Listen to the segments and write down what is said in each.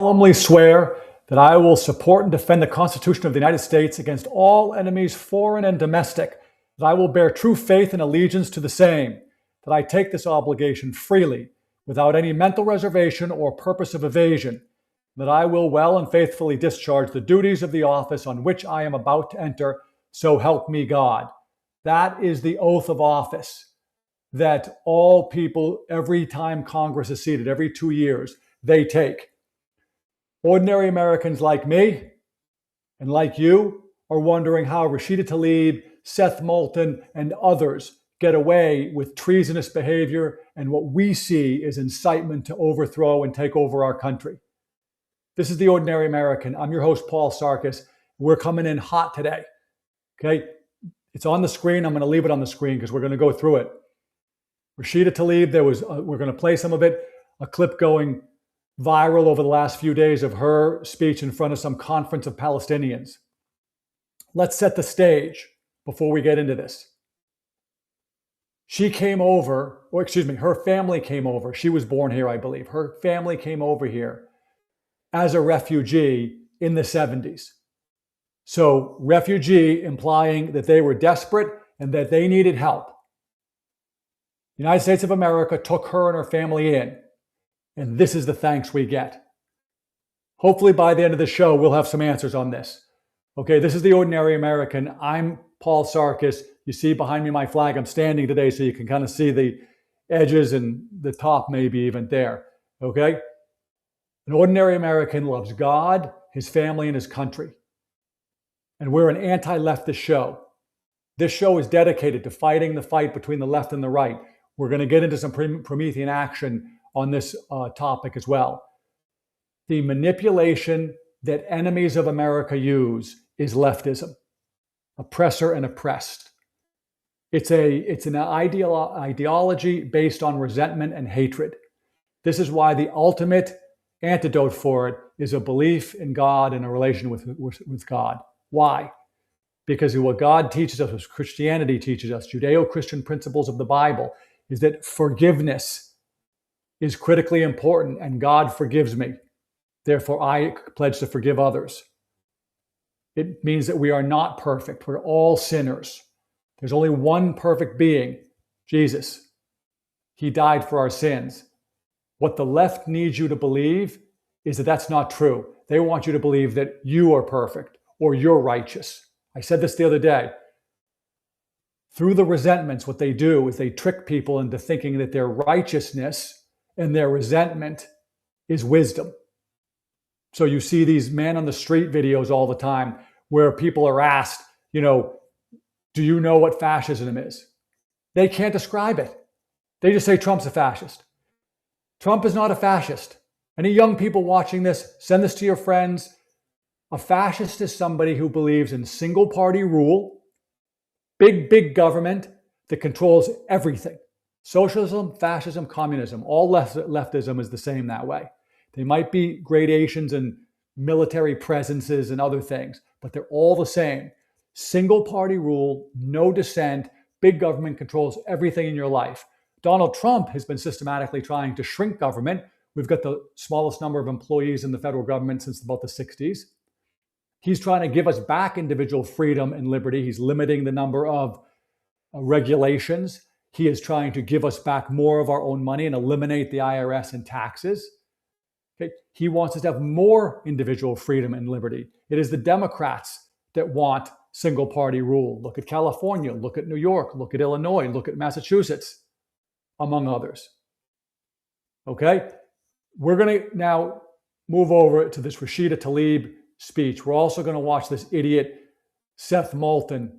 solemnly swear that I will support and defend the Constitution of the United States against all enemies, foreign and domestic, that I will bear true faith and allegiance to the same, that I take this obligation freely, without any mental reservation or purpose of evasion, that I will well and faithfully discharge the duties of the office on which I am about to enter, so help me God. That is the oath of office that all people, every time Congress is seated, every 2 years, they take. Ordinary Americans like me and like you are wondering how Rashida Tlaib, Seth Moulton, and others get away with treasonous behavior and what we see is incitement to overthrow and take over our country. This is the Ordinary American. I'm your host, Paul Sarkis. We're coming in hot today. Okay, it's on the screen. I'm going to leave it on the screen because we're going to go through it. Rashida Tlaib, we're going to play some of it, a clip going viral over the last few days of her speech in front of some conference of Palestinians. Let's set the stage before we get into this. She came over, or excuse me, her family came over. She was born here, I believe. Her family came over here as a refugee in the 70s. So refugee implying that they were desperate and that they needed help. The United States of America took her and her family in. And this is the thanks we get. Hopefully by the end of the show, we'll have some answers on this. Okay, this is the Ordinary American. I'm Paul Sarkis. You see behind me my flag. I'm standing today so you can kind of see the edges and the top maybe even there. Okay? An ordinary American loves God, his family, and his country. And we're an anti-leftist show. This show is dedicated to fighting the fight between the left and the right. We're going to get into some Promethean action on this topic as well. The manipulation that enemies of America use is leftism, oppressor and oppressed. It's an ideology based on resentment and hatred. This is why the ultimate antidote for it is a belief in God and a relation with God. Why? Because what God teaches us, what Christianity teaches us, Judeo-Christian principles of the Bible, is that forgiveness is critically important, and God forgives me. Therefore, I pledge to forgive others. It means that we are not perfect. We're all sinners. There's only one perfect being, Jesus. He died for our sins. What the left needs you to believe is that that's not true. They want you to believe that you are perfect or you're righteous. I said this the other day. Through the resentments, what they do is they trick people into thinking that their righteousness and their resentment is wisdom. So you see these man on the street videos all the time where people are asked, do you know what fascism is? They can't describe it. They just say Trump's a fascist. Trump is not a fascist. Any young people watching this, send this to your friends. A fascist is somebody who believes in single party rule, big government that controls everything. Socialism, fascism, communism, all leftism is the same that way. They might be gradations and military presences and other things, but they're all the same. Single party rule, no dissent, big government controls everything in your life. Donald Trump has been systematically trying to shrink government. We've got the smallest number of employees in the federal government since about the 60s. He's trying to give us back individual freedom and liberty. He's limiting the number of regulations. He is trying to give us back more of our own money and eliminate the IRS and taxes. Okay? He wants us to have more individual freedom and liberty. It is the Democrats that want single party rule. Look at California, look at New York, look at Illinois, look at Massachusetts, among others. Okay? We're going to now move over to this Rashida Tlaib speech. We're also going to watch this idiot Seth Moulton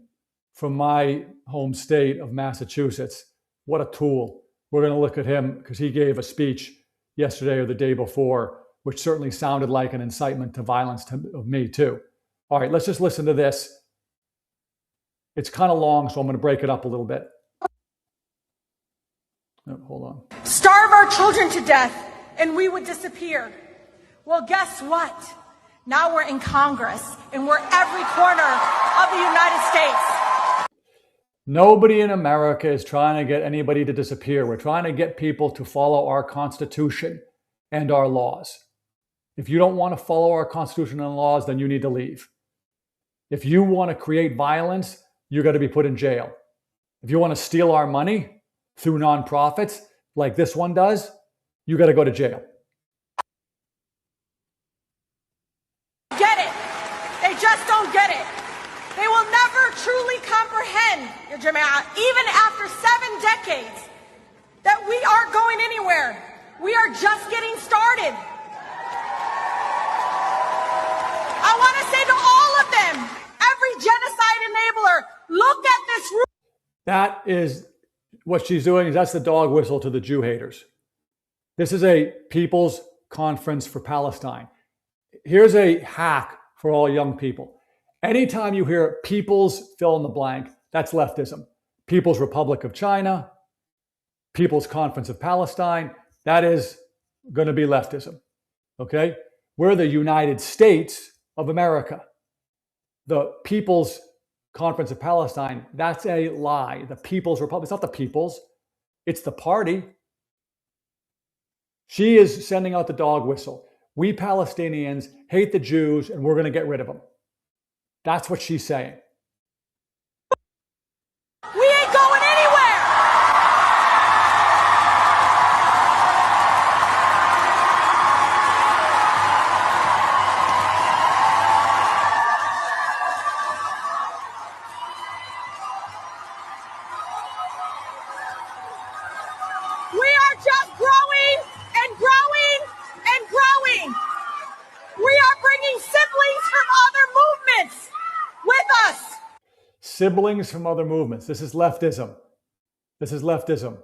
from my home state of Massachusetts. What a tool. We're going to look at him because he gave a speech yesterday or the day before, which certainly sounded like an incitement to violence of me too. All right, let's just listen to this. It's kind of long, so I'm going to break it up a little bit. Oh, hold on. Starve our children to death and we would disappear. Well, guess what? Now we're in Congress and we're every corner of the United States. Nobody in America is trying to get anybody to disappear. We're trying to get people to follow our Constitution and our laws. If you don't want to follow our Constitution and laws, then you need to leave. If you want to create violence, you're going to be put in jail. If you want to steal our money through nonprofits like this one does, you got to go to jail. Get it. They just don't get it. They will never truly comprehend, Ya Jama'a, even after 7 decades, that we aren't going anywhere. We are just getting started. I want to say to all of them, every genocide enabler, look at this room. That is what she's doing. That's the dog whistle to the Jew haters. This is a People's Conference for Palestine. Here's a hack for all young people. Anytime you hear People's fill in the blank, that's leftism. People's Republic of China, People's Conference of Palestine, that is going to be leftism. Okay? We're the United States of America. The People's Conference of Palestine, that's a lie. The People's Republic, it's not the People's, it's the party. She is sending out the dog whistle. We Palestinians hate the Jews and we're going to get rid of them. That's what she's saying. We ain't going anywhere. We are just growing and growing and growing. We are bringing siblings from other movements with us. Siblings from other movements. This is leftism. This is leftism.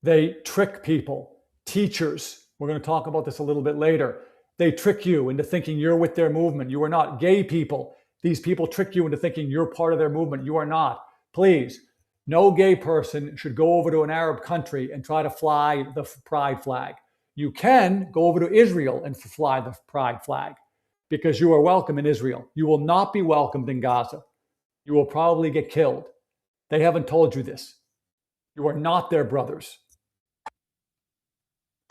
They trick people. Teachers, we're going to talk about this a little bit later. They trick you into thinking you're with their movement. You are not. Gay people, these people trick you into thinking you're part of their movement. You are not. Please, no gay person should go over to an Arab country and try to fly the pride flag. You can go over to Israel and fly the pride flag because you are welcome in Israel. You will not be welcomed in Gaza. You will probably get killed. They haven't told you this. You are not their brothers.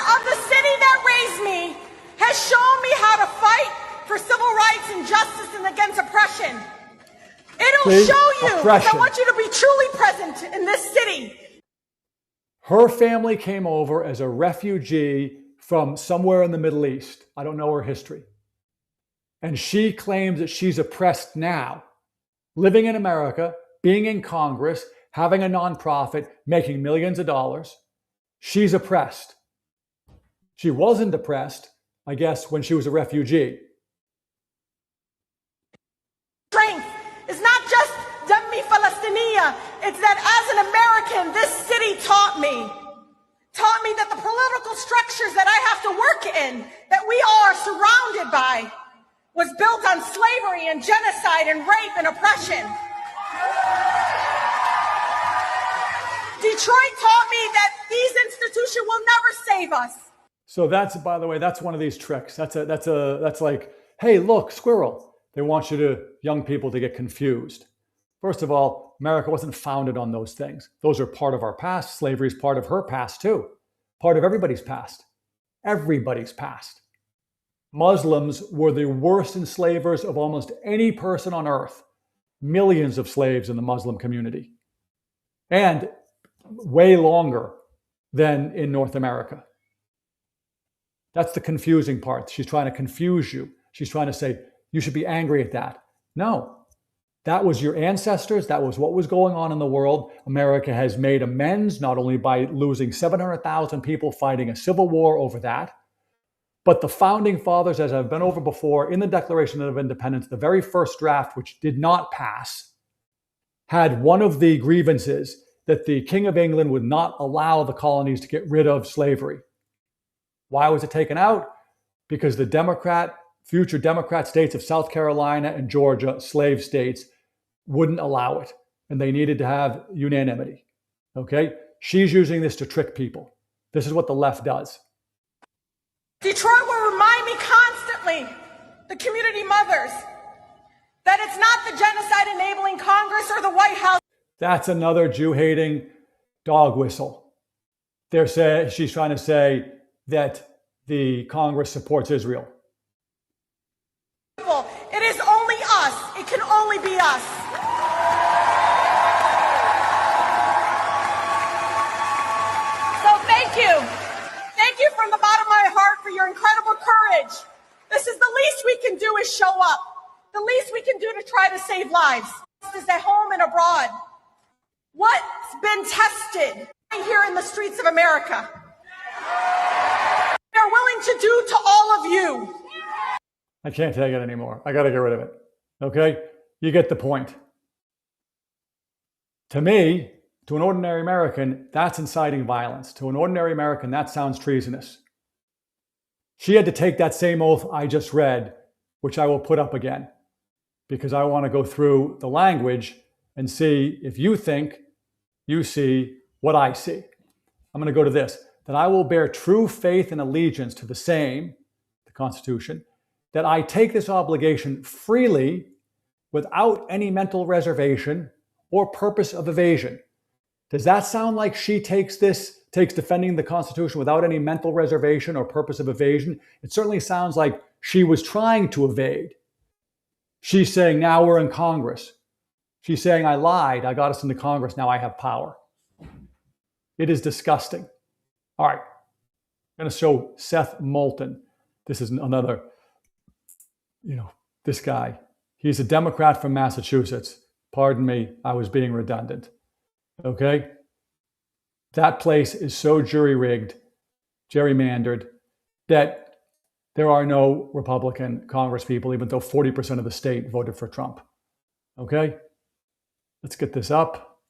Of the city that raised me has shown me how to fight for civil rights and justice and against oppression. It'll show you, because I want you to be truly present in this city. Her family came over as a refugee from somewhere in the Middle East. I don't know her history. And she claims that she's oppressed now, living in America, being in Congress, having a nonprofit, making millions of dollars. She's oppressed. She wasn't oppressed, I guess, when she was a refugee. Strength is not just Demi Palestinia. It's that as an American, this city taught me that the political structures that I have to work in, that we all are surrounded by, was built on slavery and genocide and rape and oppression. Detroit taught me that these institutions will never save us. So that's, by the way, that's one of these tricks. That's like, hey, look, squirrel. They want young people to get confused. First of all, America wasn't founded on those things. Those are part of our past. Slavery is part of her past too. Part of everybody's past. Everybody's past. Muslims were the worst enslavers of almost any person on earth. Millions of slaves in the Muslim community. And way longer than in North America. That's the confusing part. She's trying to confuse you. She's trying to say, you should be angry at that. No, that was your ancestors. That was what was going on in the world. America has made amends, not only by losing 700,000 people fighting a civil war over that, but the founding fathers, as I've been over before, in the Declaration of Independence, the very first draft, which did not pass, had one of the grievances that the King of England would not allow the colonies to get rid of slavery. Why was it taken out? Because the future Democrat states of South Carolina and Georgia, slave states, wouldn't allow it. And they needed to have unanimity. Okay? She's using this to trick people. This is what the left does. Detroit will remind me constantly, the community mothers, that it's not the genocide enabling Congress or the White House. That's another Jew-hating dog whistle. She's trying to say that the Congress supports Israel. us. It can only be us. So thank you. Thank you from the bottom of my heart for your incredible courage. This is the least we can do is show up. The least we can do to try to save lives. This is at home and abroad. What's been tested right here in the streets of America? We are willing to do to all of you. I can't take it anymore. I got to get rid of it. Okay? You get the point. To me, to an ordinary American, that's inciting violence. To an ordinary American, that sounds treasonous. She had to take that same oath I just read, which I will put up again, because I want to go through the language and see if you think you see what I see. I'm going to go to this, that I will bear true faith and allegiance to the same, the Constitution, that I take this obligation freely without any mental reservation or purpose of evasion. Does that sound like she takes defending the Constitution without any mental reservation or purpose of evasion? It certainly sounds like she was trying to evade. She's saying, now we're in Congress. She's saying, I lied. I got us into Congress. Now I have power. It is disgusting. All right. I'm going to show Seth Moulton. This is another, this guy. He's a Democrat from Massachusetts. Pardon me, I was being redundant. Okay? That place is so jury-rigged, gerrymandered, that there are no Republican Congress people, even though 40% of the state voted for Trump. Okay? Let's get this up.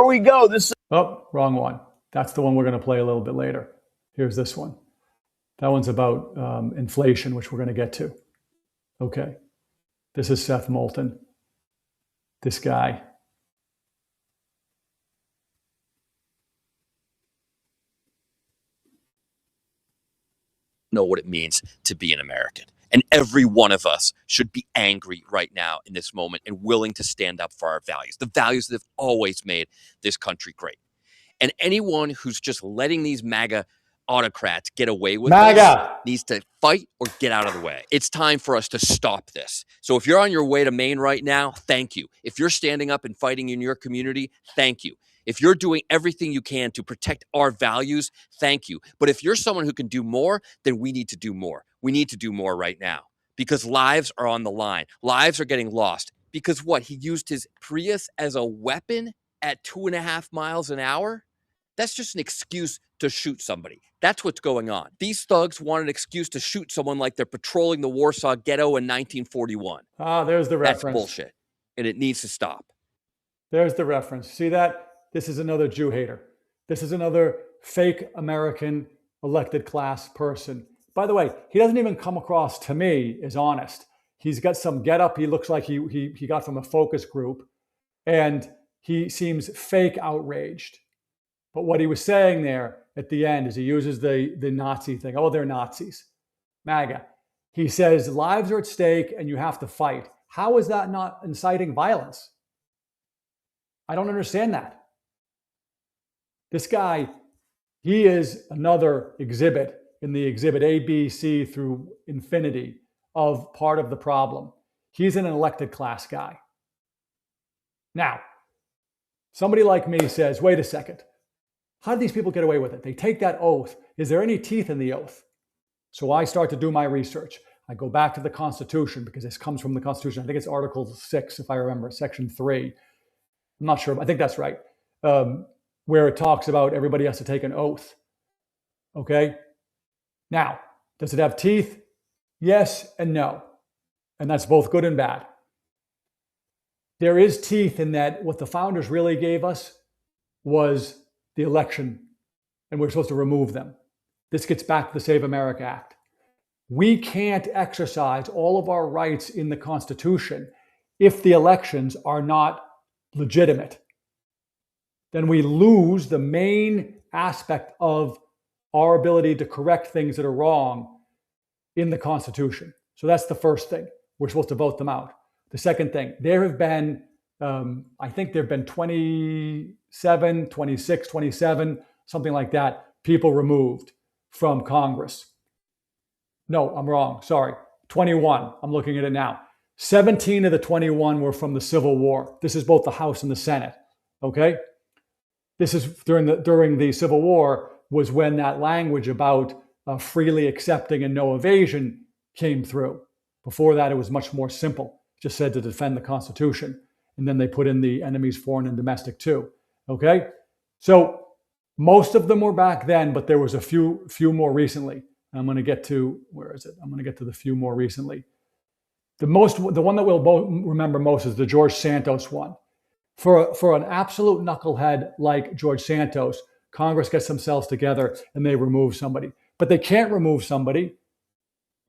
Here we go. Oh, wrong one. That's the one we're going to play a little bit later. Here's this one. That one's about inflation, which we're going to get to. Okay. This is Seth Moulton. This guy. Know what it means to be an American. And every one of us should be angry right now in this moment and willing to stand up for our values, the values that have always made this country great. And anyone who's just letting these MAGA autocrats get away with this needs to fight or get out of the way. It's time for us to stop this. So if you're on your way to Maine right now, thank you. If you're standing up and fighting in your community, thank you. If you're doing everything you can to protect our values, thank you. But if you're someone who can do more, then we need to do more. We need to do more right now because lives are on the line. Lives are getting lost because what? He used his Prius as a weapon at 2.5 miles an hour? That's just an excuse to shoot somebody. That's what's going on. These thugs want an excuse to shoot someone like they're patrolling the Warsaw Ghetto in 1941. Ah, there's the reference. That's bullshit, and it needs to stop. There's the reference. See that? This is another Jew hater. This is another fake American elected class person. By the way, he doesn't even come across to me as honest. He's got some getup. He looks like he got from a focus group, and he seems fake outraged. But what he was saying there at the end is he uses the Nazi thing. Oh, they're Nazis. MAGA. He says lives are at stake and you have to fight. How is that not inciting violence? I don't understand that. This guy, he is another exhibit in the exhibit A, B, C through infinity of part of the problem. He's an elected class guy. Now, somebody like me says, wait a second. How do these people get away with it? They take that oath. Is there any teeth in the oath? So I start to do my research. I go back to the Constitution because this comes from the Constitution. I think it's Article 6, if I remember, Section 3. I'm not sure, but I think that's right. Where it talks about everybody has to take an oath. Okay? Now, does it have teeth? Yes and no. And that's both good and bad. There is teeth in that what the founders really gave us was the election, and we're supposed to remove them. This gets back to the Save America Act. We can't exercise all of our rights in the Constitution if the elections are not legitimate. Then we lose the main aspect of our ability to correct things that are wrong in the Constitution. So that's the first thing. We're supposed to vote them out. The second thing, there have been, I think there have been 27, 26, 27, something like that, people removed from Congress. No, I'm wrong. Sorry. 21. I'm looking at it now. 17 of the 21 were from the Civil War. This is both the House and the Senate. Okay? This is during the Civil War was when that language about freely accepting and no evasion came through. Before that, it was much more simple. Just said to defend the Constitution. And then they put in the enemies, foreign and domestic too. Okay? So most of them were back then, but there was a few more recently. I'm going to get to, where is it? I'm going to get to the few more recently. The one that we'll remember most is the George Santos one. For an absolute knucklehead like George Santos, Congress gets themselves together and they remove somebody. But they can't remove somebody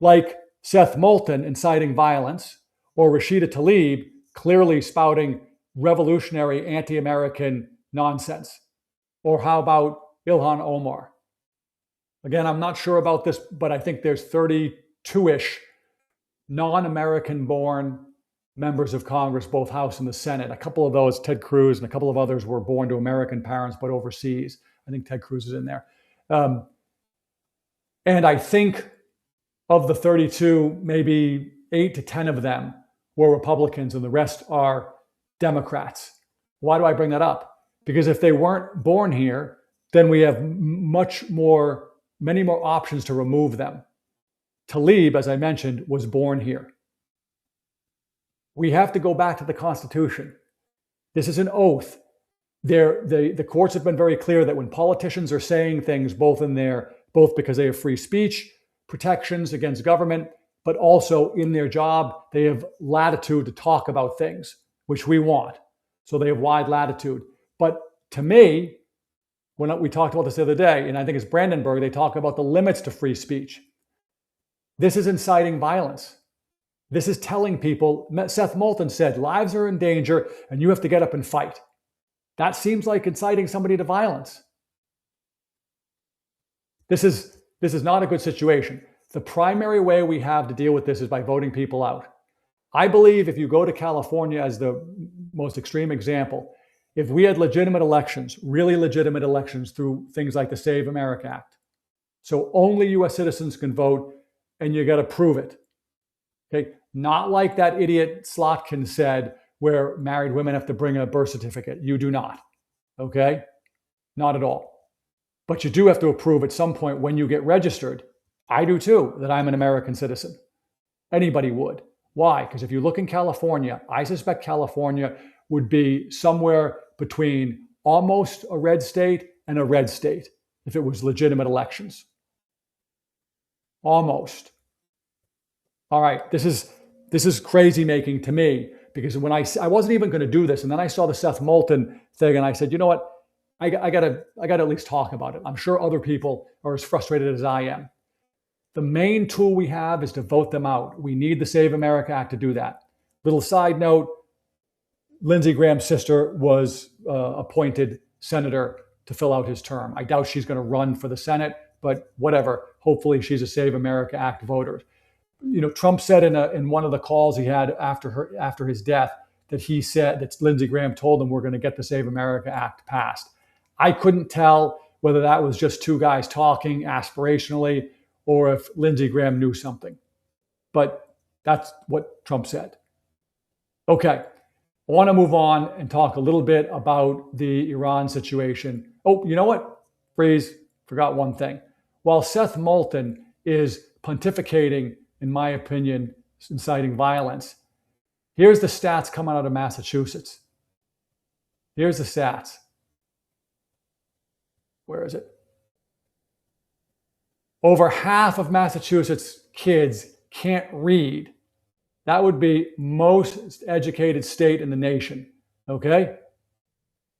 like Seth Moulton inciting violence, or Rashida Tlaib clearly spouting revolutionary anti-American nonsense. Or how about Ilhan Omar? Again, I'm not sure about this, but I think there's 32-ish non-American born members of Congress, both House and the Senate. A couple of those, Ted Cruz and a couple of others, were born to American parents, but overseas. I think Ted Cruz is in there. And I think of the 32, maybe 8 to 10 of them were Republicans and the rest are Democrats. Why do I bring that up? Because if they weren't born here, then we have many more options to remove them. Tlaib, as I mentioned, was born here. We have to go back to the Constitution. This is an oath. The courts have been very clear that when politicians are saying things, both because they have free speech protections against government, but also in their job, they have latitude to talk about things, which we want. So they have wide latitude. But to me, when we talked about this the other day, and I think it's Brandenburg, they talk about the limits to free speech. This is inciting violence. This is telling people, Seth Moulton said, lives are in danger and you have to get up and fight. That seems like inciting somebody to violence. This is not a good situation. The primary way we have to deal with this is by voting people out. I believe if you go to California as the most extreme example, if we had legitimate elections, really legitimate elections through things like the Save America Act, so only US citizens can vote and you got to prove it. Okay, not like that idiot Slotkin said, where married women have to bring a birth certificate. You do not. Okay, not at all. But you do have to approve at some point when you get registered. I do too, that I'm an American citizen. Anybody would. Why? Because if you look in California, I suspect California would be somewhere between almost a red state and a red state if it was legitimate elections. Almost. All right, this is crazy making to me, because when I wasn't even going to do this, and then I saw the Seth Moulton thing, and I said, you know what, I gotta at least talk about it. I'm sure other people are as frustrated as I am. The main tool we have is to vote them out. We need the Save America Act to do that. Little side note, Lindsey Graham's sister was appointed senator to fill out his term. I doubt she's going to run for the Senate, but whatever. Hopefully she's a Save America Act voter. You know, Trump said in one of the calls he had after his death that he said that Lindsey Graham told him we're going to get the Save America Act passed. I couldn't tell whether that was just two guys talking aspirationally or if Lindsey Graham knew something. But that's what Trump said. Okay, I want to move on and talk a little bit about the Iran situation. Oh, you know what? Freeze, forgot one thing. While Seth Moulton is pontificating, in my opinion, inciting violence, here's the stats coming out of Massachusetts. Here's the stats. Where is it? Over half of Massachusetts kids can't read. That would be most educated state in the nation, okay?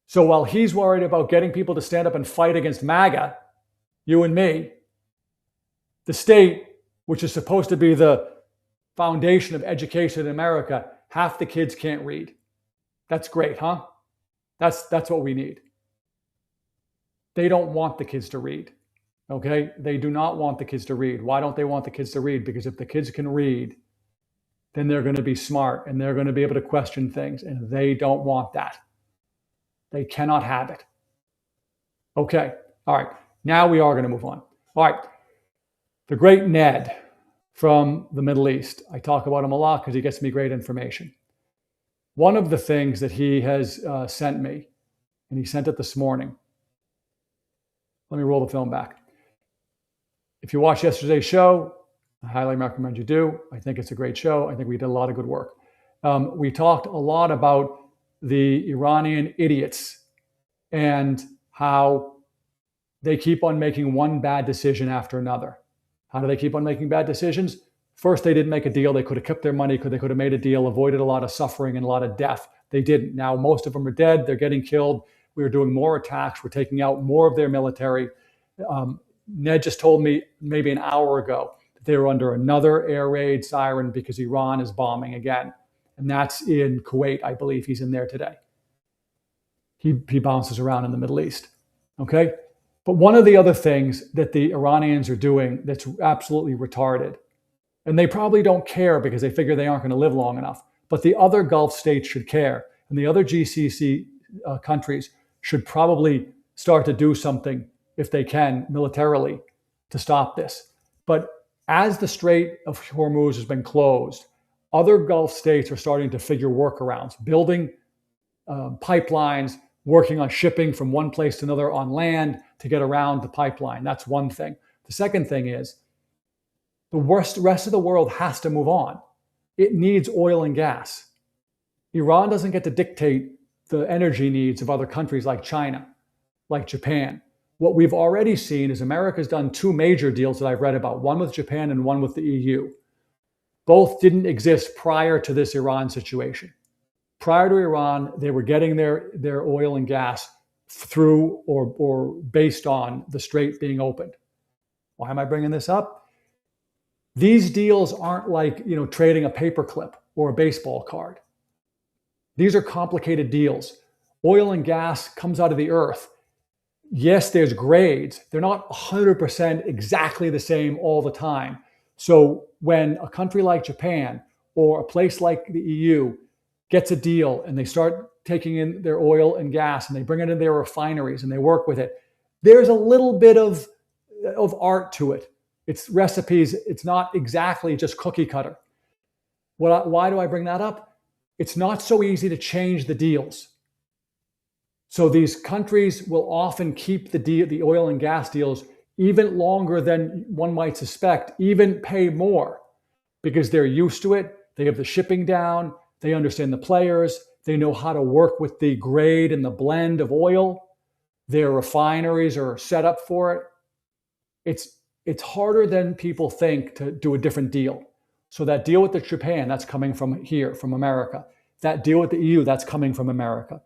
So while he's worried about getting people to stand up and fight against MAGA, you and me, the state, which is supposed to be the foundation of education in America, half the kids can't read. That's great, huh? That's what we need. They don't want the kids to read, okay? They do not want the kids to read. Why don't they want the kids to read? Because if the kids can read, then they're going to be smart and they're going to be able to question things, and they don't want that. They cannot have it. Okay, all right. Now we are going to move on. All right. The great Ned from the Middle East. I talk about him a lot because he gets me great information. One of the things that he has sent me, and he sent it this morning. Let me roll the film back. If you watched yesterday's show, I highly recommend you do. I think it's a great show. I think we did a lot of good work. We talked a lot about the Iranian idiots and how they keep on making one bad decision after another. How do they keep on making bad decisions? First, they didn't make a deal. They could have kept their money. They could have made a deal, avoided a lot of suffering and a lot of death. They didn't. Now, most of them are dead. They're getting killed. We're doing more attacks. We're taking out more of their military. Ned just told me maybe an hour ago that they were under another air raid siren because Iran is bombing again. And that's in Kuwait, I believe. He's in there today. He bounces around in the Middle East. Okay? But one of the other things that the Iranians are doing that's absolutely retarded, and they probably don't care because they figure they aren't going to live long enough, but the other Gulf states should care, and the other GCC countries should probably start to do something, if they can, militarily, to stop this. But as the Strait of Hormuz has been closed, other Gulf states are starting to figure workarounds, building pipelines, working on shipping from one place to another on land to get around the pipeline. That's one thing. The second thing is the rest of the world has to move on. It needs oil and gas. Iran doesn't get to dictate the energy needs of other countries like China, like Japan. What we've already seen is America's done two major deals that I've read about, one with Japan and one with the EU. Both didn't exist prior to this Iran situation. Prior to Iran, they were getting their oil and gas through or based on the strait being opened. Why am I bringing this up? These deals aren't like, trading a paperclip or a baseball card. These are complicated deals. Oil and gas comes out of the earth. Yes, there's grades. They're not 100% exactly the same all the time. So when a country like Japan or a place like the EU gets a deal and they start taking in their oil and gas and they bring it in their refineries and they work with it, there's a little bit of art to it. It's recipes. It's not exactly just cookie cutter. Why do I bring that up? It's not so easy to change the deals. So these countries will often keep the oil and gas deals even longer than one might suspect, even pay more because they're used to it. They have the shipping down. They understand the players. They know how to work with the grade and the blend of oil. Their refineries are set up for it. It's harder than people think to do a different deal. So that deal with Japan, that's coming from here, from America. That deal with the EU, that's coming from America.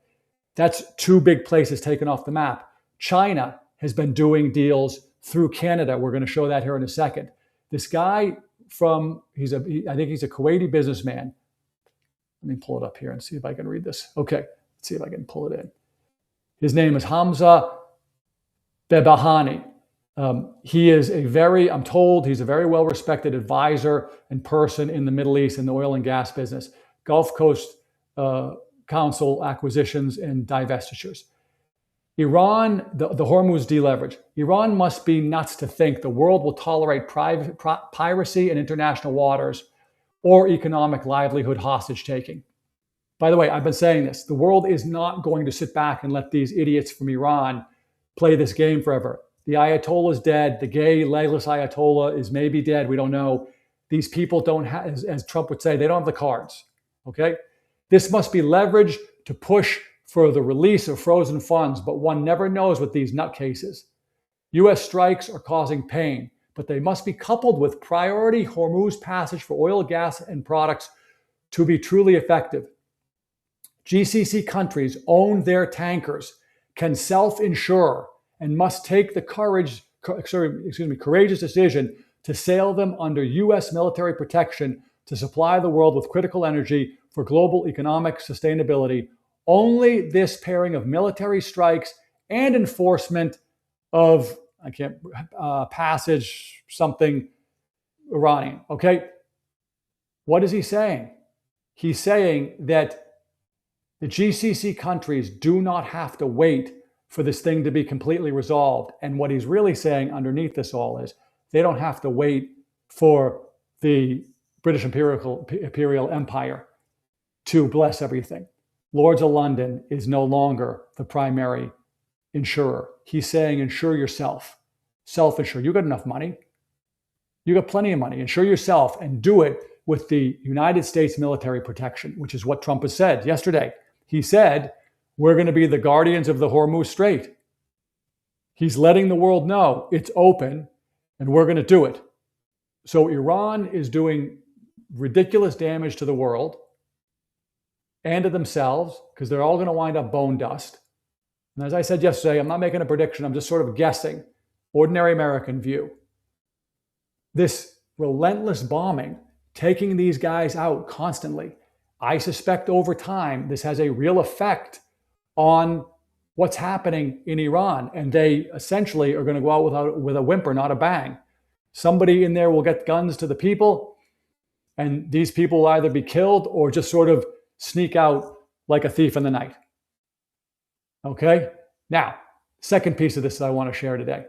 That's two big places taken off the map. China has been doing deals through Canada. We're going to show that here in a second. This guy I think he's a Kuwaiti businessman. Let me pull it up here and see if I can read this. Okay, let's see if I can pull it in. His name is Hamza Bebahani. I'm told he's a very well-respected advisor and person in the Middle East in the oil and gas business, Gulf Coast Council acquisitions and divestitures. Iran, the Hormuz deleverage. Iran must be nuts to think the world will tolerate piracy in international waters or economic livelihood hostage taking. By the way, I've been saying this. The world is not going to sit back and let these idiots from Iran play this game forever. The Ayatollah is dead. The gay, legless Ayatollah is maybe dead. We don't know. These people don't have, as Trump would say, they don't have the cards. Okay? This must be leveraged to push for the release of frozen funds, but one never knows with these nutcases. U.S. strikes are causing pain, but they must be coupled with priority Hormuz passage for oil, gas, and products to be truly effective. GCC countries own their tankers, can self-insure, and must take the courageous decision to sail them under U.S. military protection to supply the world with critical energy for global economic sustainability. Only this pairing of military strikes and enforcement of passage something Iranian. Okay, what is he saying? He's saying that the GCC countries do not have to wait for this thing to be completely resolved. And what he's really saying underneath this all is they don't have to wait for the British Imperial Empire to bless everything. Lloyd's of London is no longer the primary insurer. He's saying, insure yourself, self-insure. You got enough money. You got plenty of money. Insure yourself and do it with the United States military protection, which is what Trump has said yesterday. He said, we're going to be the guardians of the Hormuz Strait. He's letting the world know it's open and we're going to do it. So Iran is doing ridiculous damage to the world and to themselves because they're all going to wind up bone dust. And as I said yesterday, I'm not making a prediction. I'm just sort of guessing. Ordinary American view. This relentless bombing, taking these guys out constantly, I suspect over time, this has a real effect on what's happening in Iran. And they essentially are going to go out with a whimper, not a bang. Somebody in there will get guns to the people, and these people will either be killed or just sort of sneak out like a thief in the night. Okay? Now, second piece of this that I want to share today.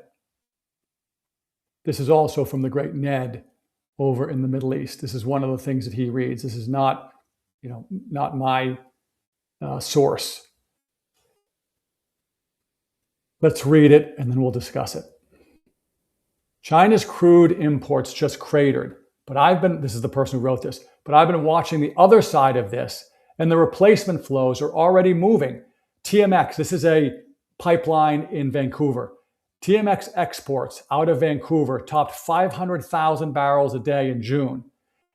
This is also from the great Ned over in the Middle East. This is one of the things that he reads. This is not my source. Let's read it and then we'll discuss it. China's crude imports just cratered, but this is the person who wrote this, but I've been watching the other side of this, and the replacement flows are already moving. TMX, this is a pipeline in Vancouver. TMX exports out of Vancouver topped 500,000 barrels a day in June.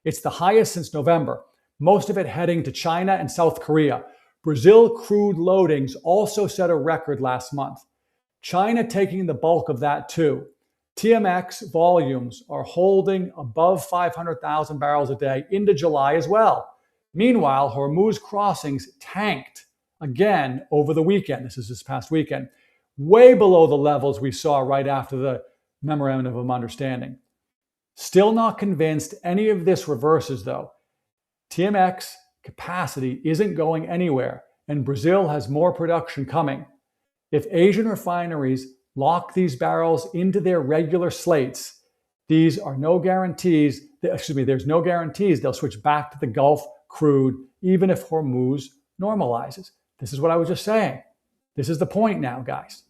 It's the highest since November, most of it heading to China and South Korea. Brazil crude loadings also set a record last month. China taking the bulk of that too. TMX volumes are holding above 500,000 barrels a day into July as well. Meanwhile, Hormuz crossings tanked again over the weekend. This is this past weekend, way below the levels we saw right after the Memorandum of Understanding. Still not convinced any of this reverses though. TMX capacity isn't going anywhere, and Brazil has more production coming. If Asian refineries lock these barrels into their regular slates, there's no guarantees they'll switch back to the Gulf crude, even if Hormuz normalizes. This is what I was just saying. This is the point now, guys.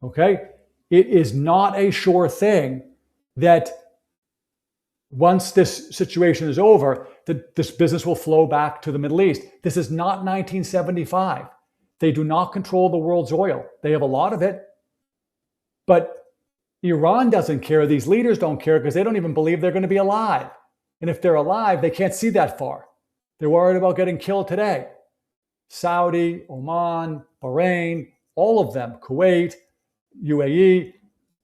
Okay? It is not a sure thing that once this situation is over, that this business will flow back to the Middle East. This is not 1975. They do not control the world's oil. They have a lot of it. But Iran doesn't care. These leaders don't care because they don't even believe they're going to be alive. And if they're alive, they can't see that far. They're worried about getting killed today. Saudi, Oman, Bahrain, all of them, Kuwait, UAE,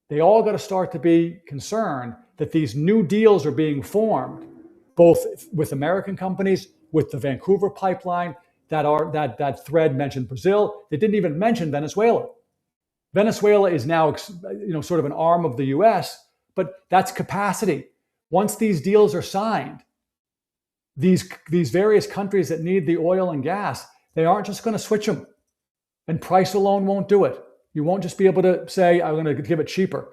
they all got to start to be concerned that these new deals are being formed, both with American companies, with the Vancouver pipeline, that thread mentioned Brazil. They didn't even mention Venezuela. Venezuela is now, sort of an arm of the US, but that's capacity. Once these deals are signed, these various countries that need the oil and gas, they aren't just going to switch them. And price alone won't do it. You won't just be able to say, I'm going to give it cheaper.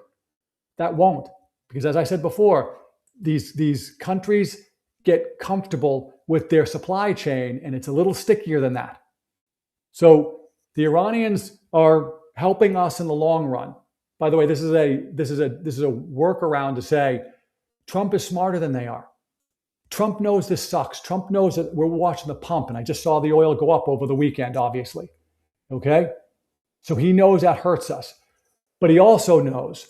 That won't. Because as I said before, these countries get comfortable with their supply chain, and it's a little stickier than that. So the Iranians are helping us in the long run. By the way, this is a workaround to say Trump is smarter than they are. Trump knows this sucks. Trump knows that we're watching the pump, and I just saw the oil go up over the weekend, obviously. Okay? So he knows that hurts us. But he also knows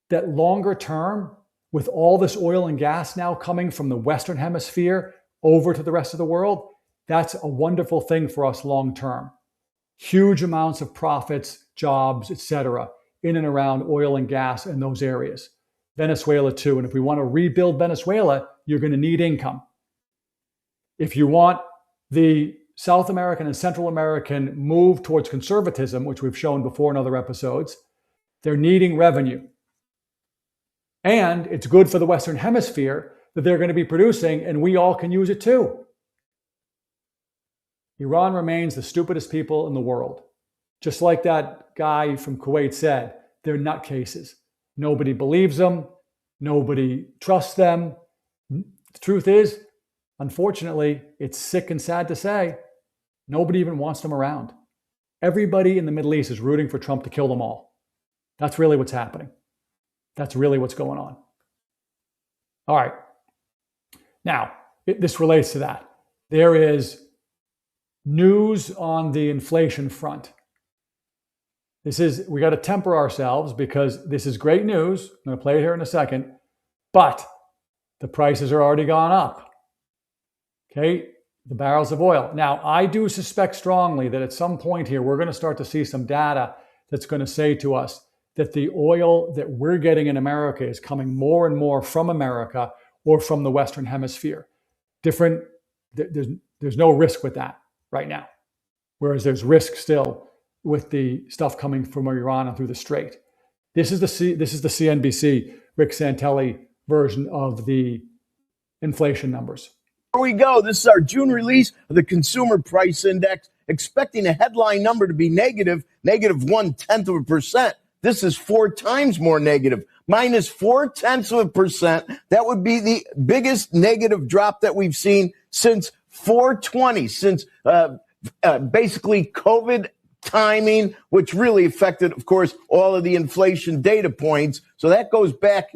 that longer term, with all this oil and gas now coming from the Western Hemisphere over to the rest of the world, that's a wonderful thing for us long term. Huge amounts of profits, jobs, etc., in and around oil and gas in those areas. Venezuela too. And if we want to rebuild Venezuela, you're going to need income. If you want the South American and Central American move towards conservatism, which we've shown before in other episodes, they're needing revenue. And it's good for the Western Hemisphere that they're going to be producing, and we all can use it too. Iran remains the stupidest people in the world. Just like that guy from Kuwait said, they're nutcases. Nobody believes them. Nobody trusts them. The truth is, unfortunately, it's sick and sad to say, nobody even wants them around. Everybody in the Middle East is rooting for Trump to kill them all. That's really what's happening. That's really what's going on. All right. Now, this relates to that. There is news on the inflation front. We got to temper ourselves because this is great news. I'm going to play it here in a second, but the prices are already gone up. Okay, the barrels of oil. Now, I do suspect strongly that at some point here, we're going to start to see some data that's going to say to us that the oil that we're getting in America is coming more and more from America or from the Western Hemisphere. There's no risk with that right now, whereas there's risk still with the stuff coming from Iran and through the Strait. This is the CNBC Rick Santelli version of the inflation numbers. Here we go. This is our June release of the Consumer Price Index, expecting a headline number to be negative 0.1%. This is 4 times more negative, minus 0.4%. That would be the biggest negative drop that we've seen since 4/20, since basically COVID timing, which really affected, of course, all of the inflation data points. So that goes back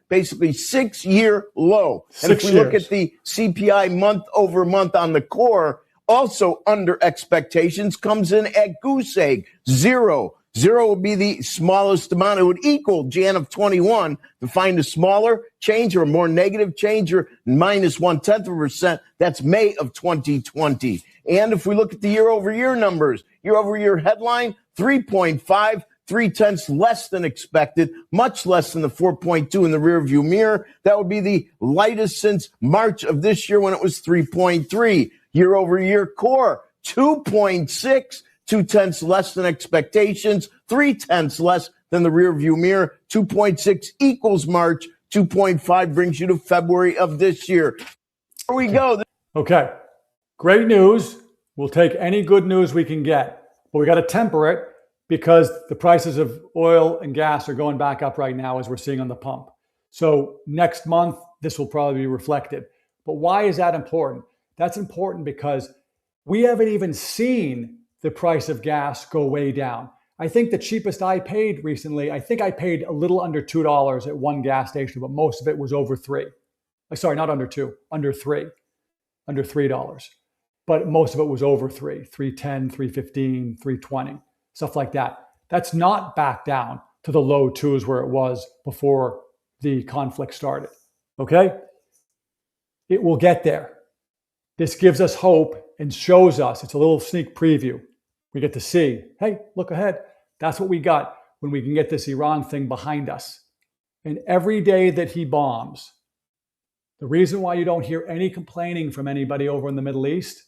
basically 6-year low. And if we look at the CPI month over month on the core, also under expectations, comes in at goose egg, 0. 0 would be the smallest amount. It would equal Jan of 21. To find a smaller change or a more negative change or minus 0.1%, that's May of 2020. And if we look at the year-over-year numbers, year-over-year headline, 3.5, 0.3 less than expected, much less than the 4.2 in the rearview mirror. That would be the lightest since March of this year when it was 3.3. Year-over-year core, 2.6, 0.2 less than expectations, 0.3 less than the rearview mirror. 2.6 equals March, 2.5 brings you to February of this year. Here we go. Okay. Great news. We'll take any good news we can get, but we got to temper it because the prices of oil and gas are going back up right now, as we're seeing on the pump. So next month, this will probably be reflected. But why is that important? That's important because we haven't even seen the price of gas go way down. I think the cheapest I paid recently, I think I paid a little under $2 at one gas station, but most of it was over $3. Sorry, not under 2, under $3, under $3. But most of it was over 3, 310, 315, 320, stuff like that. That's not back down to the low 2s where it was before the conflict started, okay? It will get there. This gives us hope and shows us, it's a little sneak preview. We get to see, hey, look ahead. That's what we got when we can get this Iran thing behind us. And every day that he bombs, the reason why you don't hear any complaining from anybody over in the Middle East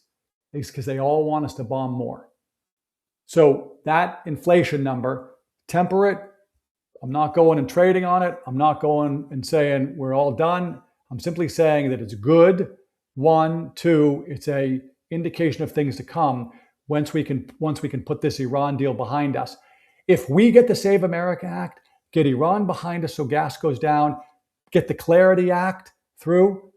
is because they all want us to bomb more. So that inflation number, temper it. I'm not going and trading on it. I'm not going and saying we're all done. I'm simply saying that it's good. 1, 2, it's a indication of things to come once we can put this Iran deal behind us. If we get the Save America Act, get Iran behind us so gas goes down, get the Clarity Act through,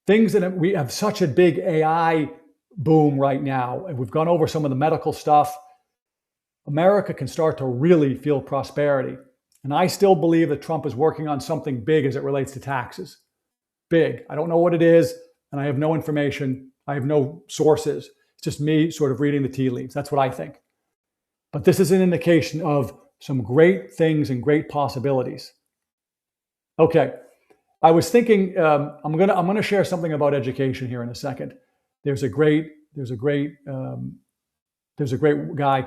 things that we have such a big AI boom right now, and we've gone over some of the medical stuff, America can start to really feel prosperity. And I still believe that Trump is working on something big as it relates to taxes. Big. I don't know what it is, and I have no information. I have no sources. It's just me sort of reading the tea leaves. That's what I think. But this is an indication of some great things and great possibilities. Okay. I was thinking I'm gonna share something about education here in a second. There's a great guy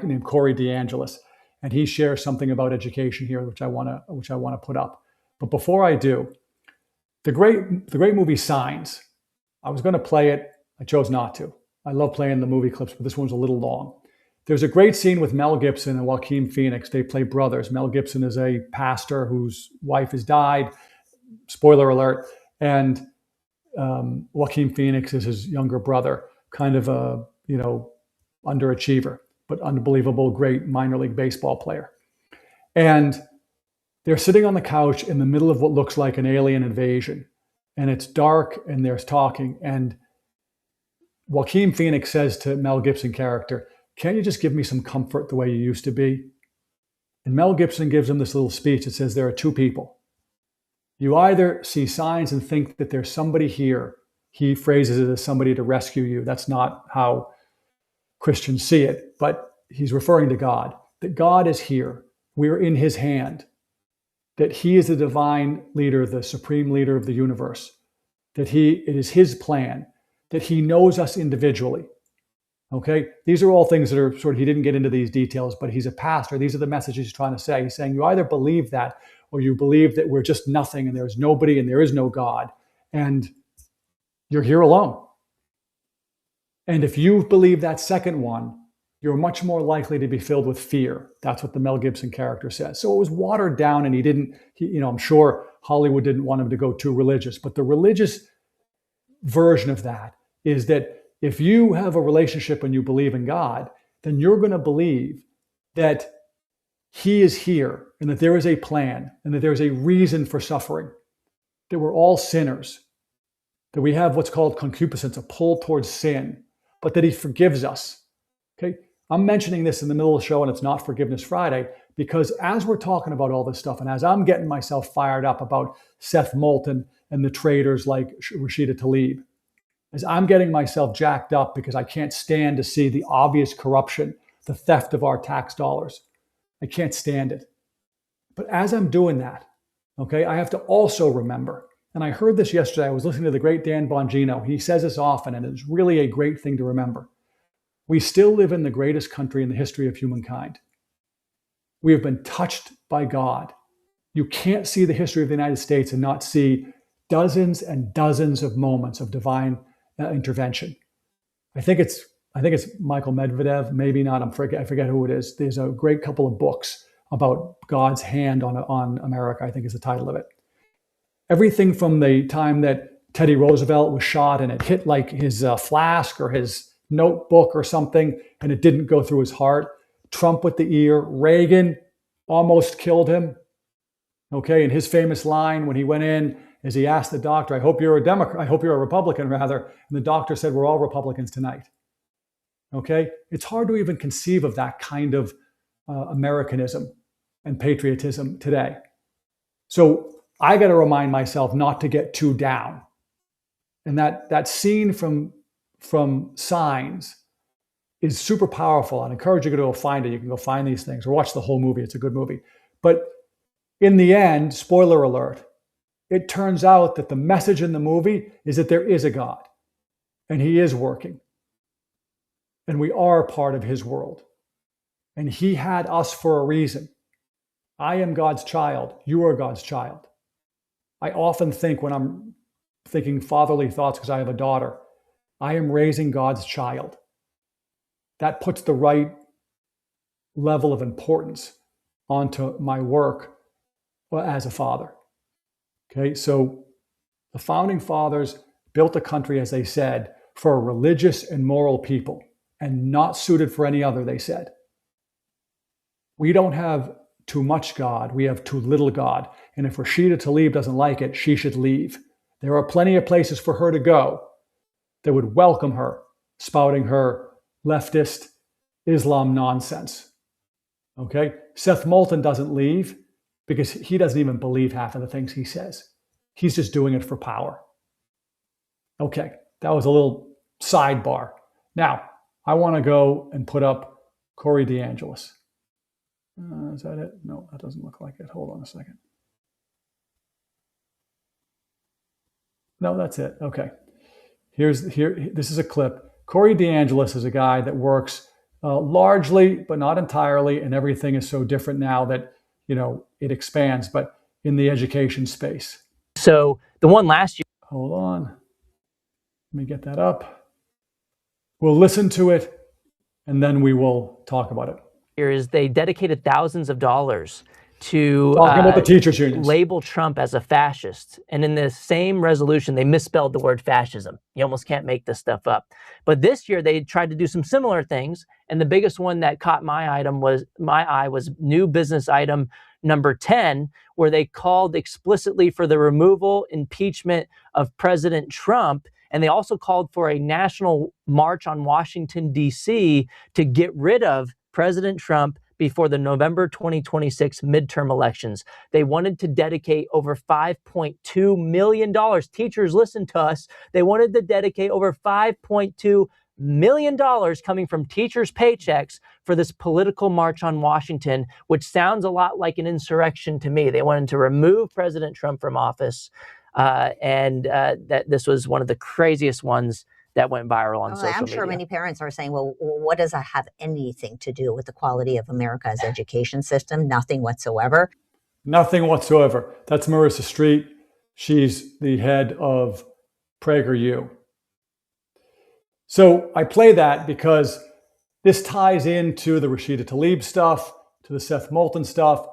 named Corey DeAngelis, and he shares something about education here, which I wanna put up. But before I do, the great movie Signs. I was going to play it. I chose not to. I love playing the movie clips, but this one's a little long. There's a great scene with Mel Gibson and Joaquin Phoenix. They play brothers. Mel Gibson is a pastor whose wife has died. Spoiler alert. And Joaquin Phoenix is his younger brother, kind of a, underachiever, but unbelievable, great minor league baseball player. And they're sitting on the couch in the middle of what looks like an alien invasion. and it's dark, and there's talking. And Joaquin Phoenix says to Mel Gibson character, "Can't you just give me some comfort the way you used to be?" And Mel Gibson gives him this little speech that says there are two people. You either see signs and think that there's somebody here. He phrases it as somebody to rescue you. That's not how Christians see it, but he's referring to God, that God is here. We're in his hand, that he is the divine leader, the supreme leader of the universe, that it is his plan, that he knows us individually. Okay, these are all things that are sort of, he didn't get into these details, but he's a pastor. These are the messages he's trying to say. He's saying you either believe that, or you believe that we're just nothing and there's nobody and there is no God, and you're here alone. And if you believe that second one, you're much more likely to be filled with fear. That's what the Mel Gibson character says. So it was watered down, and I'm sure Hollywood didn't want him to go too religious, but the religious version of that is that if you have a relationship and you believe in God, then you're going to believe that he is here and that there is a plan and that there's a reason for suffering, that we're all sinners, that we have what's called concupiscence, a pull towards sin, but that he forgives us. Okay, I'm mentioning this in the middle of the show, and it's not Forgiveness Friday, because as we're talking about all this stuff, and as I'm getting myself fired up about Seth Moulton and the traders like Rashida Tlaib, as I'm getting myself jacked up because I can't stand to see the obvious corruption, the theft of our tax dollars. I can't stand it. But as I'm doing that, okay, I have to also remember, and I heard this yesterday, I was listening to the great Dan Bongino. He says this often, and it's really a great thing to remember. We still live in the greatest country in the history of humankind. We have been touched by God. You can't see the history of the United States and not see dozens and dozens of moments of divine intervention. I think it's Michael Medvedev, maybe not. I forget who it is. There's a great couple of books about God's hand on America, I think is the title of it. Everything from the time that Teddy Roosevelt was shot and it hit like his flask or his notebook or something, and it didn't go through his heart. Trump with the ear, Reagan almost killed him. Okay, and his famous line when he went in, as he asked the doctor, I hope you're a Republican rather. And the doctor said, we're all Republicans tonight. Okay, it's hard to even conceive of that kind of Americanism and patriotism today. So I got to remind myself not to get too down. And that scene from Signs is super powerful. I'd encourage you to go find it. You can go find these things or watch the whole movie. It's a good movie. But in the end, spoiler alert, it turns out that the message in the movie is that there is a God and he is working and we are part of his world. And he had us for a reason. I am God's child. You are God's child. I often think when I'm thinking fatherly thoughts because I have a daughter, I am raising God's child. That puts the right level of importance onto my work as a father. Okay, so the founding fathers built a country, as they said, for a religious and moral people and not suited for any other, they said. We don't have too much God, we have too little God. And if Rashida Tlaib doesn't like it, she should leave. There are plenty of places for her to go that would welcome her, spouting her leftist Islam nonsense. Okay? Seth Moulton doesn't leave because he doesn't even believe half of the things he says. He's just doing it for power. Okay, that was a little sidebar. Now, I want to go and put up Corey DeAngelis. Is that it? No, that doesn't look like it. Hold on a second. No, that's it. Okay. This is a clip. Corey DeAngelis is a guy that works largely, but not entirely, and everything is so different now that, it expands, but in the education space. So the one last year. Hold on. Let me get that up. We'll listen to it, and then we will talk about it. Is they dedicated thousands of dollars to talking about the teachers unions. Label Trump as a fascist. And in the same resolution, they misspelled the word fascism. You almost can't make this stuff up. But this year, they tried to do some similar things. And the biggest one that caught my eye was new business item number 10, where they called explicitly for the removal, impeachment of President Trump. And they also called for a national march on Washington, D.C. to get rid of President Trump before the November 2026 midterm elections. They wanted to dedicate over $5.2 million. Teachers, listen to us. They wanted to dedicate over $5.2 million coming from teachers' paychecks for this political march on Washington, which sounds a lot like an insurrection to me. They wanted to remove President Trump from office. That this was one of the craziest ones that went viral on social media. I'm sure many parents are saying, well, what does that have anything to do with the quality of America's education system? Nothing whatsoever. Nothing whatsoever. That's Marissa Street. She's the head of PragerU. So I play that because this ties into the Rashida Tlaib stuff, to the Seth Moulton stuff.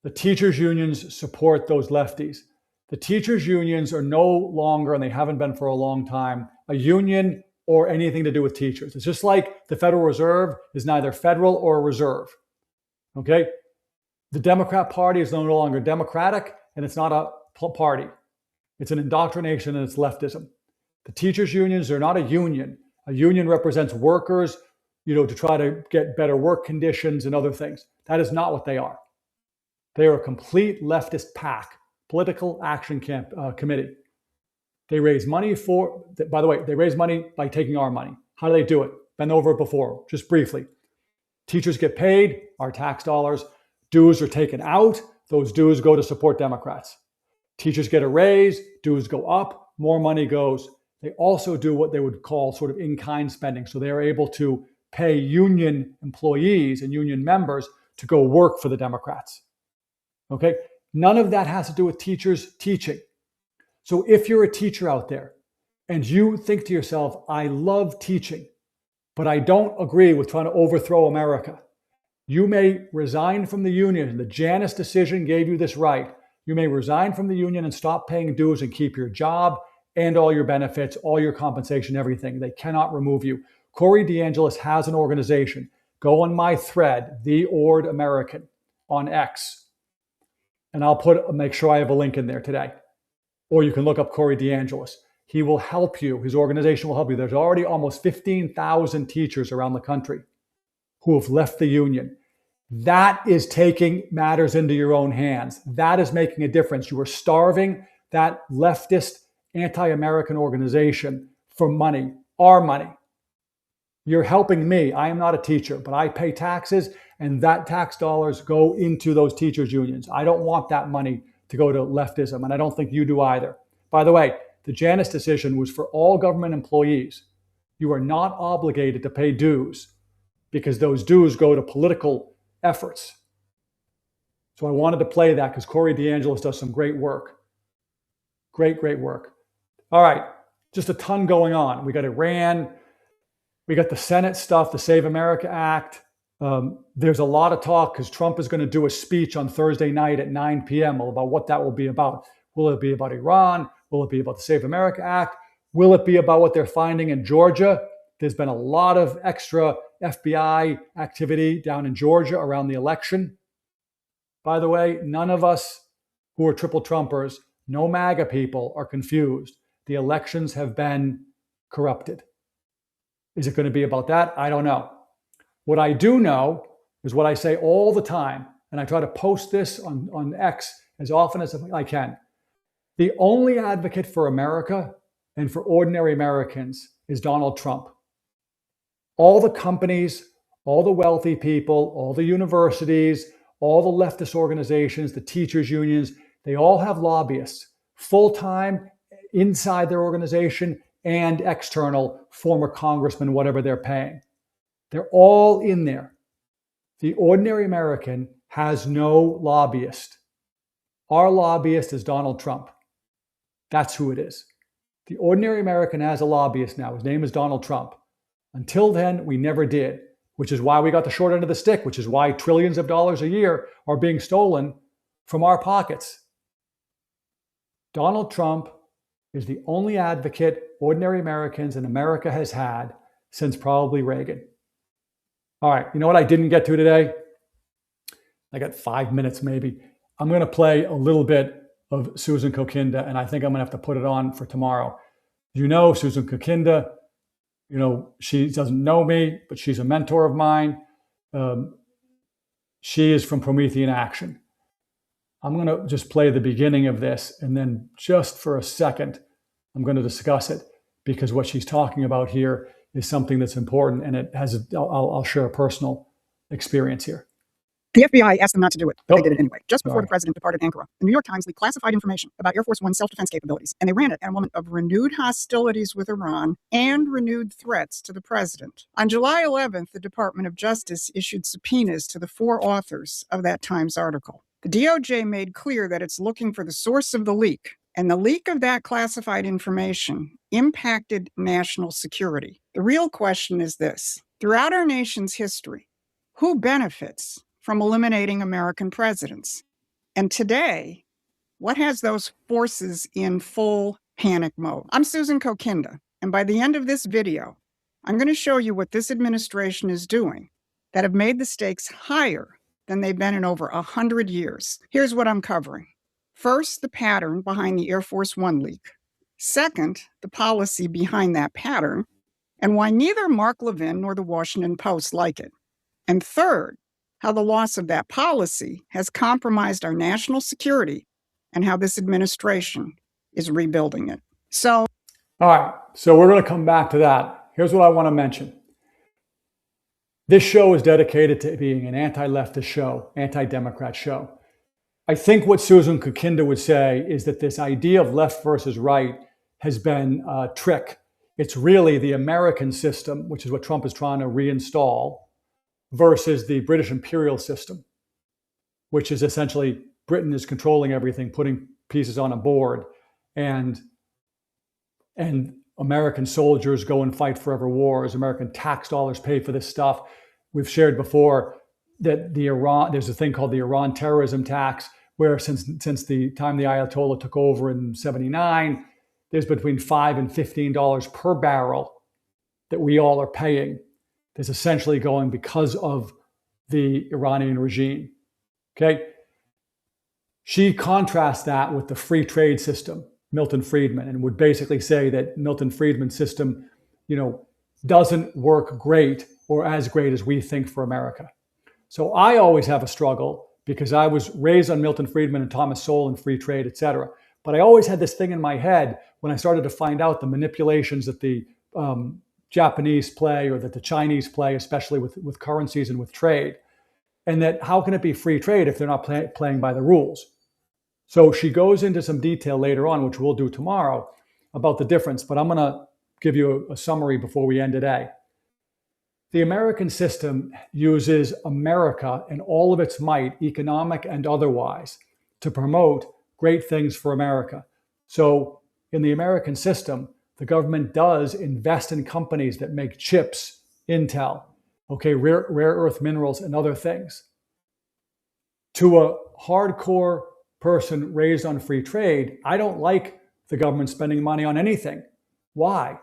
The teachers' unions support those lefties. The teachers' unions are no longer, and they haven't been for a long time, a union or anything to do with teachers. It's just like the Federal Reserve is neither federal or a reserve. Okay? The Democrat Party is no longer democratic, and it's not a party. It's an indoctrination, and it's leftism. The teachers' unions are not a union. A union represents workers, to try to get better work conditions and other things. That is not what they are. They are a complete leftist PAC, Political Action Committee. They raise money by the way, they raise money by taking our money. How do they do it? Been over it before, just briefly. Teachers get paid, our tax dollars. Dues are taken out. Those dues go to support Democrats. Teachers get a raise, dues go up, more money goes. They also do what they would call sort of in-kind spending. So they are able to pay union employees and union members to go work for the Democrats. Okay? None of that has to do with teachers teaching. So if you're a teacher out there and you think to yourself, I love teaching, but I don't agree with trying to overthrow America, you may resign from the union. The Janus decision gave you this right. You may resign from the union and stop paying dues and keep your job and all your benefits, all your compensation, everything. They cannot remove you. Corey DeAngelis has an organization. Go on my thread, The Ord American, on X. And I'll make sure I have a link in there today. Or you can look up Corey DeAngelis. He will help you. His organization will help you. There's already almost 15,000 teachers around the country who have left the union. That is taking matters into your own hands. That is making a difference. You are starving that leftist, anti-American organization for money, our money. You're helping me. I am not a teacher, but I pay taxes, and that tax dollars go into those teachers' unions. I don't want that money to go to leftism, and I don't think you do either. By the way, the Janus decision was for all government employees. You are not obligated to pay dues because those dues go to political efforts. So I wanted to play that because Corey DeAngelis does some great work. Great work. All right, just a ton going on. We got Iran. We got the Senate stuff, the Save America Act. There's a lot of talk because Trump is going to do a speech on Thursday night at 9 p.m. about what that will be about. Will it be about Iran? Will it be about the Save America Act? Will it be about what they're finding in Georgia? There's been a lot of extra FBI activity down in Georgia around the election. By the way, none of us who are triple Trumpers, no MAGA people, are confused. The elections have been corrupted. Is it going to be about that? I don't know. What I do know is what I say all the time, and I try to post this on X as often as I can. The only advocate for America and for ordinary Americans is Donald Trump. All the companies, all the wealthy people, all the universities, all the leftist organizations, the teachers' unions, they all have lobbyists, full-time inside their organization and external, former congressmen, whatever they're paying. They're all in there. The ordinary American has no lobbyist. Our lobbyist is Donald Trump. That's who it is. The ordinary American has a lobbyist now. His name is Donald Trump. Until then, we never did, which is why we got the short end of the stick, which is why trillions of dollars a year are being stolen from our pockets. Donald Trump is the only advocate ordinary Americans in America has had since probably Reagan. All right, you know what I didn't get to today? I got 5 minutes maybe. I'm going to play a little bit of Susan Kokinda, and I think I'm going to have to put it on for tomorrow. You know, Susan Kokinda, she doesn't know me, but she's a mentor of mine. She is from Promethean Action. I'm going to just play the beginning of this, and then just for a second, I'm going to discuss it, because what she's talking about here is something that's important, and it has. I'll share a personal experience here. The FBI asked them not to do it. Oh, They did it anyway. Just before sorry. the president departed Ankara, the New York Times leaked classified information about Air Force One's self-defense capabilities, and they ran it at a moment of renewed hostilities with Iran and renewed threats to the president. On July 11th, the Department of Justice issued subpoenas to the 4 authors of that Times article. The DOJ made clear that it's looking for the source of the leak, and the leak of that classified information impacted national security. The real question is this: throughout our nation's history, who benefits from eliminating American presidents? And today, what has those forces in full panic mode? I'm Susan Kokinda, and by the end of this video, I'm going to show you what this administration is doing that have made the stakes higher than they've been in over 100 years. Here's what I'm covering. First, the pattern behind the Air Force One leak. Second, the policy behind that pattern, and why neither Mark Levin nor the Washington Post like it. And third, how the loss of that policy has compromised our national security and how this administration is rebuilding it. So, all right, so we're going to come back to that. Here's what I want to mention. This show is dedicated to being an anti-leftist show, anti-Democrat show. I think what Susan Kokinda would say is that this idea of left versus right has been a trick. It's really the American system, which is what Trump is trying to reinstall, versus the British imperial system, which is essentially Britain is controlling everything, putting pieces on a board, and American soldiers go and fight forever wars. American tax dollars pay for this stuff. We've shared before that there's a thing called the Iran terrorism tax, where since the time the Ayatollah took over in '79, there's between $5 and $15 per barrel that we all are paying. That's essentially going because of the Iranian regime. Okay. She contrasts that with the free trade system, Milton Friedman, and would basically say that Milton Friedman's system, doesn't work great or as great as we think for America. So I always have a struggle because I was raised on Milton Friedman and Thomas Sowell and free trade, et cetera. But I always had this thing in my head when I started to find out the manipulations that the Japanese play or that the Chinese play, especially with currencies and with trade, and that how can it be free trade if they're not playing by the rules? So she goes into some detail later on, which we'll do tomorrow, about the difference, but I'm going to give you a summary before we end today. The American system uses America and all of its might, economic and otherwise, to promote great things for America. So in the American system, the government does invest in companies that make chips, Intel, rare earth minerals and other things. To a hardcore person raised on free trade, I don't like the government spending money on anything. Why?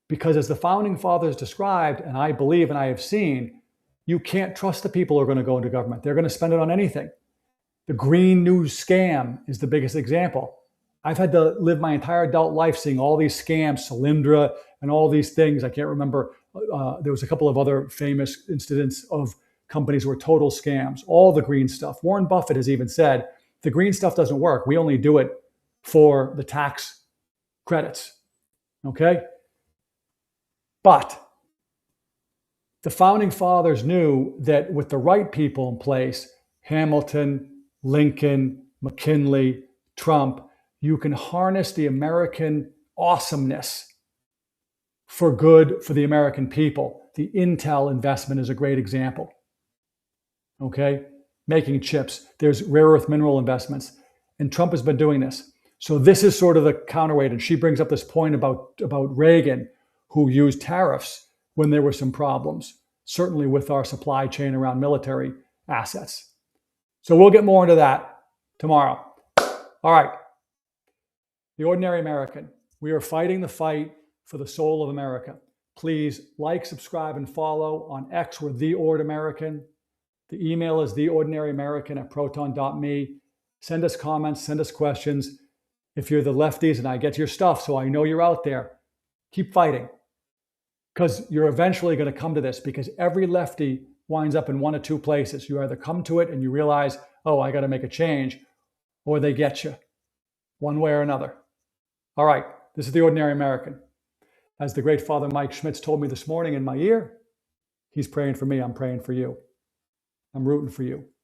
Because as the founding fathers described, and I believe and I have seen, you can't trust the people who are going to go into government. They're going to spend it on anything. The green news scam is the biggest example. I've had to live my entire adult life seeing all these scams, Solyndra and all these things. I can't remember. There was a couple of other famous incidents of companies were total scams, all the green stuff. Warren Buffett has even said, the green stuff doesn't work. We only do it for the tax credits, okay? But the founding fathers knew that with the right people in place, Hamilton, Lincoln, McKinley, Trump, you can harness the American awesomeness for good for the American people. The Intel investment is a great example. Okay? Making chips. There's rare earth mineral investments. And Trump has been doing this. So this is sort of the counterweight. And she brings up this point about Reagan, who used tariffs when there were some problems, certainly with our supply chain around military assets. So we'll get more into that tomorrow. All right. The ordinary American. We are fighting the fight for the soul of America. Please like, subscribe, and follow on X. We're The Ord American. The email is theordinaryamerican@proton.me. Send us comments, send us questions. If you're the lefties, and I get your stuff, so I know you're out there, keep fighting. Because you're eventually going to come to this, because every lefty winds up in one of two places. You either come to it and you realize, oh, I got to make a change, or they get you one way or another. All right, this is The Ordinary American. As the great Father Mike Schmitz told me this morning in my ear, he's praying for me, I'm praying for you. I'm rooting for you.